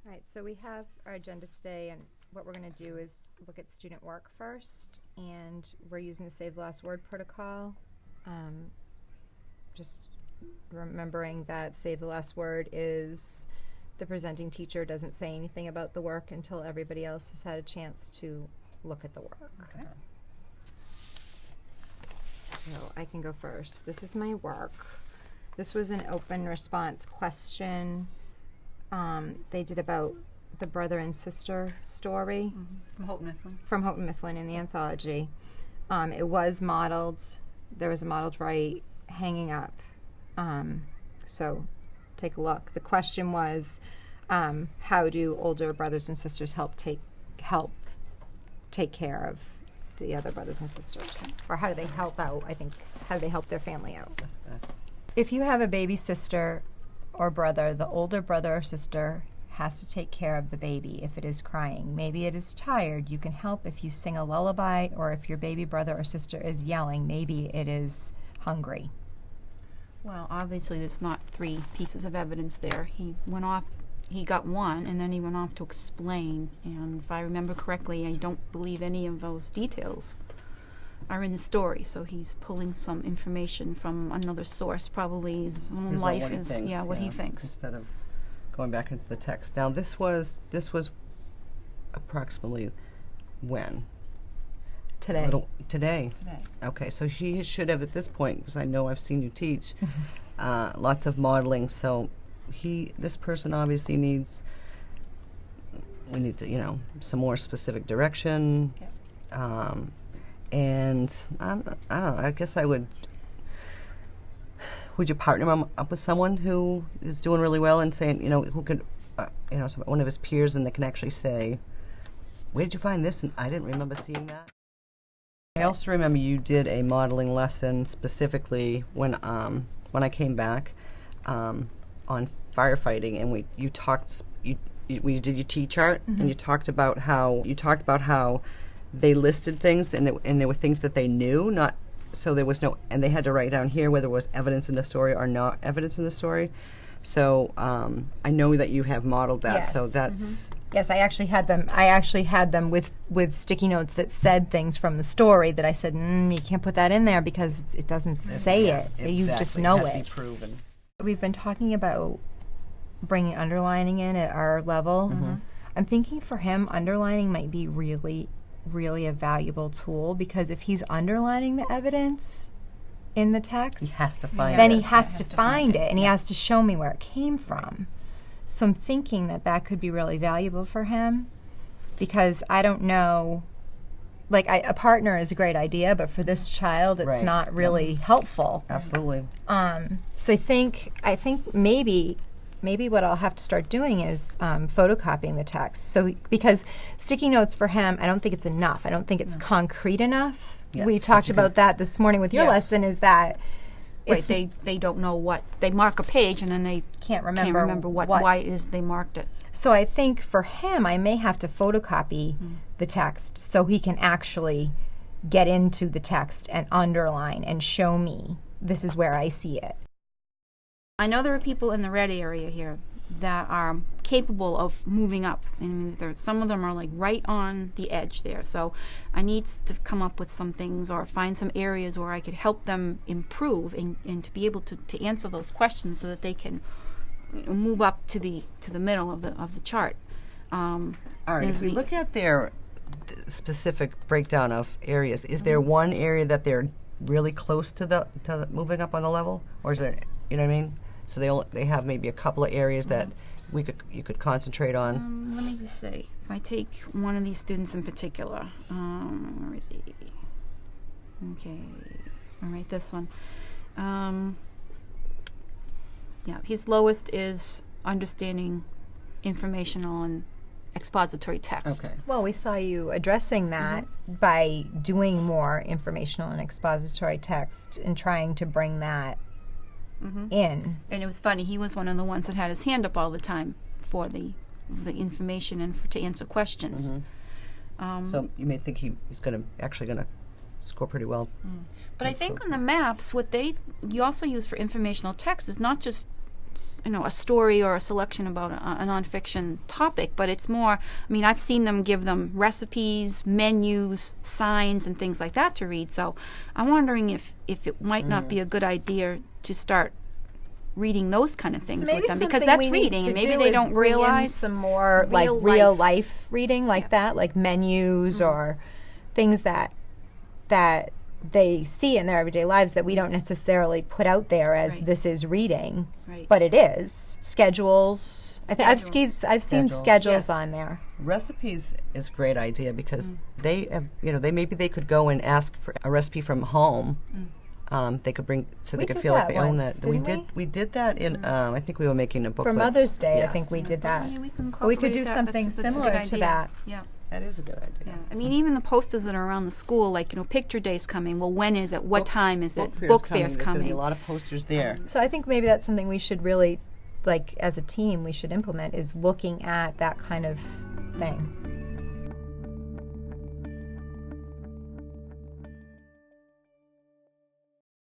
All right, so we have our agenda today, and what we're going to do is look at student work first, and we're using the Save the Last Word protocol. Just remembering that Save the Last Word is the presenting teacher doesn't say anything about the work until everybody else has had a chance to look at the work. Okay. So I can go first. This is my work. This was an open response question. They did about the brother and sister story. From Houghton Mifflin. From Houghton Mifflin in the anthology. It was modeled. There was a modeled right hanging up. So take a look. The question was, how do older brothers and sisters help take care of the other brothers and sisters? Or how do they help out? I think, how do they help their family out? If you have a baby sister or brother, the older brother or sister has to take care of the baby if it is crying. Maybe it is tired. You can help if you sing a lullaby, or if your baby brother or sister is yelling, maybe it is hungry. Well, obviously there's not 3 pieces of evidence there. He went off, he got one, and then he went off to explain. And if I remember correctly, I don't believe any of those details are in the story. So he's pulling some information from another source, probably his own life, what he thinks. Instead of going back into the text. Now this was approximately when? Today. Today. Okay, so he should have at this point, because I know I've seen you teach, lots of modeling. So this person obviously needs. We need to, some more specific direction. Okay. And I don't know. I guess I would. Would you partner him up with someone who is doing really well and saying, who could, one of his peers, and they can actually say, "Where did you find this?" And I didn't remember seeing that. I also remember you did a modeling lesson specifically when I came back on firefighting, and we did your T-chart, and you talked about how they listed things, and there were things that they knew, not so there was no, and they had to write down here whether there was evidence in the story or not evidence in the story. So I know that you have modeled that. Yes. So that's Yes, I actually had them with sticky notes that said things from the story that I said, you can't put that in there because it doesn't say it. You just know has to it. be proven. We've been talking about bringing underlining in at our level. I'm thinking for him, underlining might be really, really a valuable tool, because if he's underlining the evidence in the text, He has to find then it. he has to find it, and he has to show me where it came from. So I'm thinking that could be really valuable for him, because I don't know, a partner is a great idea, but for this child, it's Right. not really helpful. Absolutely. So I think maybe what I'll have to start doing is photocopying the text. So because sticky notes for him, I don't think it's enough. I don't think it's concrete enough. Yes, We but talked you about that this morning with your Yes. lesson. Is that Right, it's they don't know what, they mark a page and then they can't can't remember, remember why it is they marked it. So I think for him, I may have to photocopy the text so he can actually get into the text and underline and show me this is where I see it. I know there are people in the red area here that are capable of moving up. I mean, some of them are right on the edge there. So I need to come up with some things or find some areas where I could help them improve and to be able to answer those questions so that they can move up to the middle of the chart. All right. If we look at their specific breakdown of areas, is there one area that they're really close to the moving up on the level, or is there? You know what I mean? So they have maybe a couple of areas that you could concentrate on. Let me just say, if I take one of these students in particular, where is he? Okay, all right, this one. His lowest is understanding informational and expository text. Okay. Well, we saw you addressing that by doing more informational and expository text and trying to bring that in. And it was funny, he was one of the ones that had his hand up all the time for the information and to answer questions. So you may think he's actually going to score pretty well. But I think on the maps, what you also use for informational text is not just a story or a selection about a nonfiction topic, but it's more, I mean, I've seen them give them recipes, menus, signs, and things like that to read. So I'm wondering if it might not be a good idea to start reading those kind of things with them, because that's reading, and maybe they don't realize some more like real life reading like that, like menus or things that they see in their everyday lives that we don't necessarily put out there as this is reading, but it is. Schedules. I've seen schedules on there. Recipes is a great idea because they have, maybe they could go and ask for a recipe from home. They could bring, so they could feel like they own that. We did that in. I think we were making a booklet for Mother's Day. Yes. I think we did that. Yeah, we could do something similar to that. Yeah. That is a good idea. Yeah, I mean, even the posters that are around the school, like, picture day's coming. Well, when is it? What time is it? Book fair's There's going to coming. be a lot of posters there. So I think maybe that's something we should really, like, as a team, we should implement, is looking at that kind of thing.